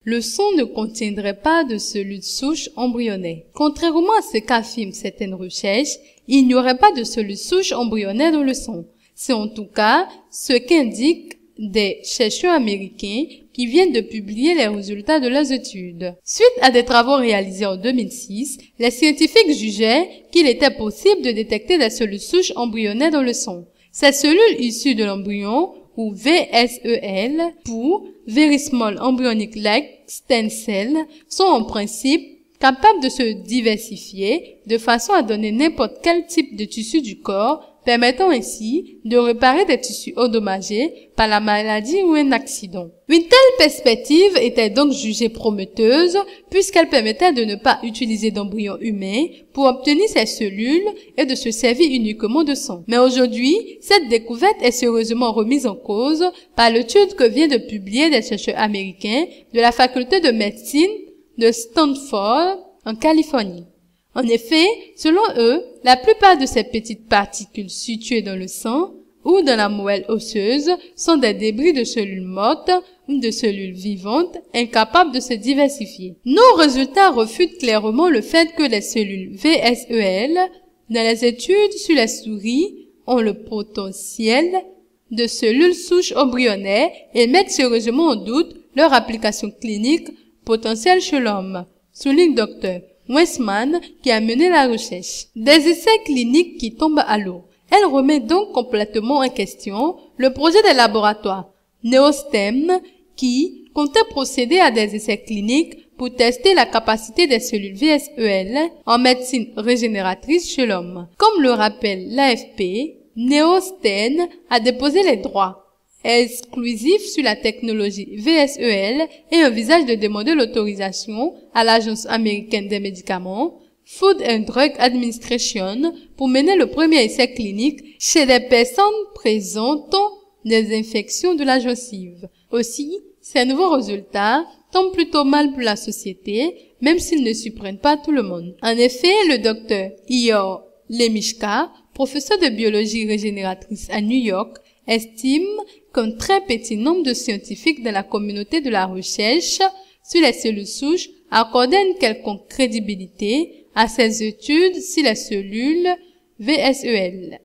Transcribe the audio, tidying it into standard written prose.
le sang ne contiendrait pas de cellules souches embryonnaires. Contrairement à ce qu'affirment certaines recherches, il n'y aurait pas de cellules souches embryonnaires dans le sang. C'est en tout cas ce qu'indiquent des chercheurs américains qui viennent de publier les résultats de leurs études. Suite à des travaux réalisés en 2006, les scientifiques jugeaient qu'il était possible de détecter des cellules souches embryonnaires dans le sang. Ces cellules issues de l'embryon, ou VSEL, pour Very Small Embryonic Like Stem Cell, sont en principe capables de se diversifier de façon à donner n'importe quel type de tissu du corps, permettant ainsi de réparer des tissus endommagés par la maladie ou un accident. Une telle perspective était donc jugée prometteuse puisqu'elle permettait de ne pas utiliser d'embryons humains pour obtenir ces cellules et de se servir uniquement de sang. Mais aujourd'hui, cette découverte est sérieusement remise en cause par l'étude que vient de publier des chercheurs américains de la faculté de médecine de Stanford en Californie. En effet, selon eux, la plupart de ces petites particules situées dans le sang ou dans la moelle osseuse sont des débris de cellules mortes ou de cellules vivantes incapables de se diversifier. Nos résultats refutent clairement le fait que les cellules VSEL dans les études sur les souris ont le potentiel de cellules souches embryonnaires et mettent sérieusement en doute leur application clinique potentielle chez l'homme, souligne Dr. Weissman qui a mené la recherche. Des essais cliniques qui tombent à l'eau. Elle remet donc complètement en question le projet des laboratoires Neostem qui comptait procéder à des essais cliniques pour tester la capacité des cellules VSEL en médecine régénératrice chez l'homme. Comme le rappelle l'AFP, Neostem a déposé les droits exclusif sur la technologie VSEL et envisage de demander l'autorisation à l'Agence américaine des médicaments, Food and Drug Administration, pour mener le premier essai clinique chez des personnes présentant des infections de la gencive. Aussi, ces nouveaux résultats tombent plutôt mal pour la société, même s'ils ne surprennent pas tout le monde. En effet, le docteur Ihor Lemishka, professeur de biologie régénératrice à New York, estime qu'un très petit nombre de scientifiques de la communauté de la recherche sur les cellules souches accordaient une quelconque crédibilité à ces études sur les cellules VSEL.